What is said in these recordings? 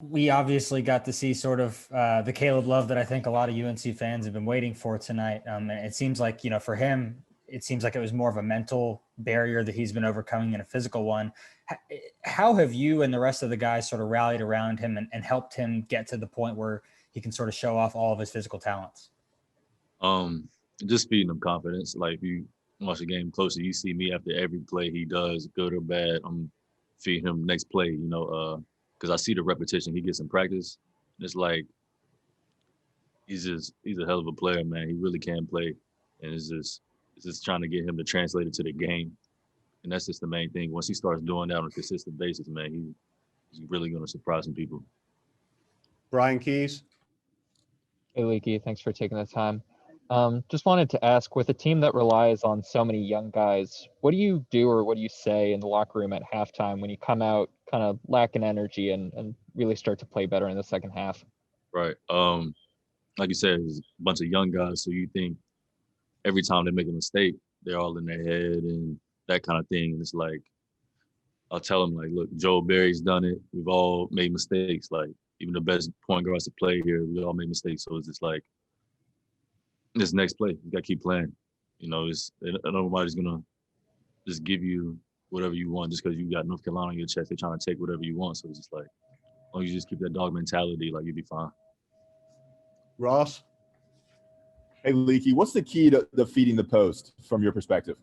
We obviously got to see sort of the Caleb Love that I think a lot of UNC fans have been waiting for tonight. And it seems like, for him, it seems like it was more of a mental barrier that he's been overcoming than a physical one. How have you and the rest of the guys sort of rallied around him and helped him get to the point where he can sort of show off all of his physical talents? Just feeding him confidence. Like if you watch the game closer, you see me after every play he does, good or bad. I'm feeding him next play, because I see the repetition he gets in practice. It's like he's a hell of a player, man. He really can play, and it's just trying to get him to translate it to the game, and that's just the main thing. Once he starts doing that on a consistent basis, man, he's really going to surprise some people. Brian Keys. Hey, Leaky, thanks for taking the time. Just wanted to ask, with a team that relies on so many young guys, what do you do or what do you say in the locker room at halftime when you come out kind of lacking energy and really start to play better in the second half? Right. Like you said, it's a bunch of young guys, so you think every time they make a mistake, they're all in their head and that kind of thing. And it's like, I'll tell them, like, look, Joe Barry's done it. We've all made mistakes. Like, even the best point guards to play here, we all made mistakes. So it's just like, this next play, you got to keep playing. Nobody's going to just give you whatever you want just because you got North Carolina on your chest. They're trying to take whatever you want. So it's just like, as long as you just keep that dog mentality, like, you'll be fine. Ross. Hey, Leaky, what's the key to feeding the post from your perspective?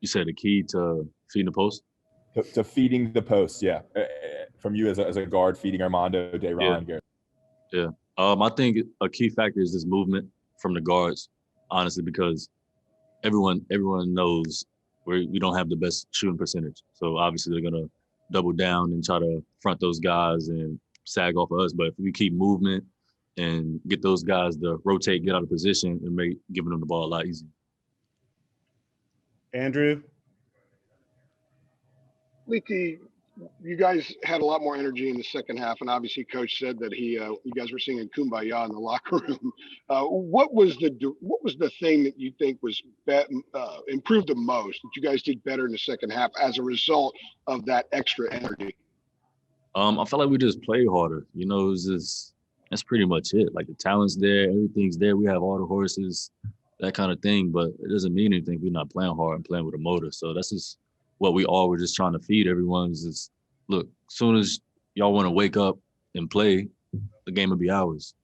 You said the key to feeding the post? To feeding the post, yeah. From you as a guard, feeding Armando, Day'Ron. Yeah. I think a key factor is this movement from the guards, honestly, because everyone knows we don't have the best shooting percentage. So obviously they're gonna double down and try to front those guys and sag off of us. But if we keep movement and get those guys to rotate, get out of position, and make giving them the ball a lot easier. Andrew. Leaky, you guys had a lot more energy in the second half, and obviously, Coach said that you guys were singing "Kumbaya" in the locker room. What was the thing that you think was improved the most that you guys did better in the second half as a result of that extra energy? I felt like we just played harder. That's pretty much it. Like the talent's there, everything's there. We have all the horses, that kind of thing. But it doesn't mean anything if we're not playing hard and playing with a motor. So that's just what we all were just trying to feed everyone. Is just, look, as soon as y'all want to wake up and play, the game will be ours.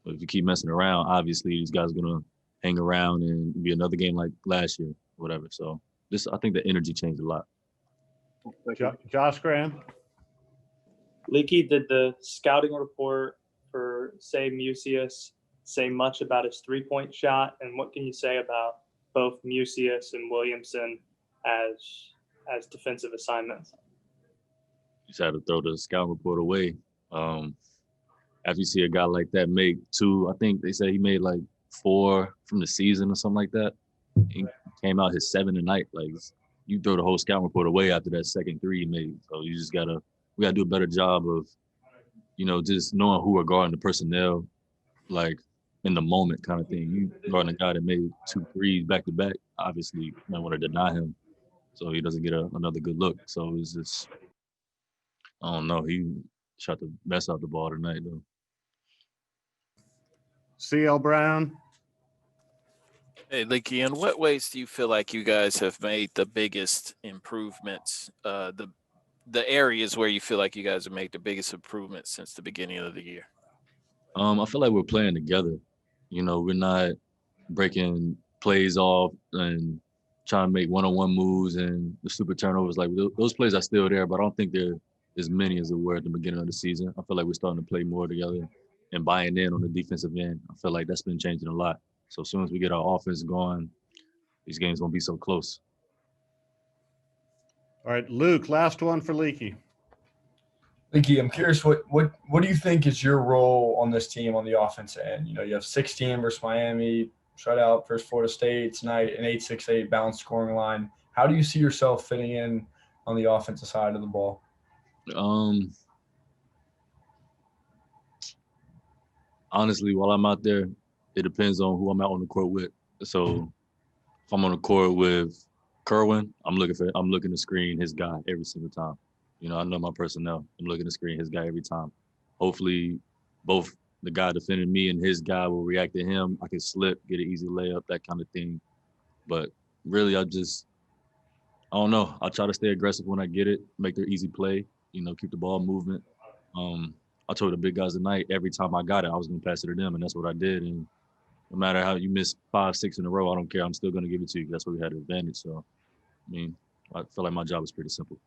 But if you keep messing around, obviously these guys are gonna hang around and be another game like last year, whatever. So I think the energy changed a lot. Josh Graham. Leaky, did the scouting report for, say, Musius say much about his three-point shot? And what can you say about both Musius and Williamson as defensive assignments? You just had to throw the scout report away. After you see a guy like that make two, I think they said he made like 4 from the season or something like that. He came out his 7 tonight. Like, you throw the whole scout report away after that second 3 he made. So we gotta do a better job of, just knowing who we're guarding, the personnel, like in the moment kind of thing. You guarding a guy that made 2 threes back to back, obviously you might want to deny him so he doesn't get another good look. So it's just, I don't know. He shot the best out the ball tonight, though. CL Brown. Hey, Leaky, in what ways do you feel like you guys have made the biggest improvements? The areas where you feel like you guys have made the biggest improvements since the beginning of the year? I feel like we're playing together. We're not breaking plays off and trying to make one-on-one moves and the stupid turnovers. Like, those plays are still there, but I don't think they're as many as they were at the beginning of the season. I feel like we're starting to play more together and buying in on the defensive end. I feel like that's been changing a lot. So as soon as we get our offense going, these games won't be so close. All right, Luke, last one for Leaky. Leaky, I'm curious, what do you think is your role on this team on the offensive end? You have 16 versus Miami, shutout versus Florida State tonight, an 8-6-8 balanced scoring line. How do you see yourself fitting in on the offensive side of the ball? Honestly, while I'm out there, it depends on who I'm out on the court with. So if I'm on the court with Kerwin, I'm looking to screen his guy every single time. I know my personnel. I'm looking to screen his guy every time. hopefully both the guy defending me and his guy will react to him. I can slip, get an easy layup, that kind of thing. But really, I don't know. I'll try to stay aggressive when I get it, make their easy play, keep the ball movement. I told the big guys tonight, every time I got it, I was going to pass it to them, and that's what I did. And no matter how you miss 5, 6 in a row, I don't care. I'm still going to give it to you. That's where we had an advantage. So, I feel like my job is pretty simple.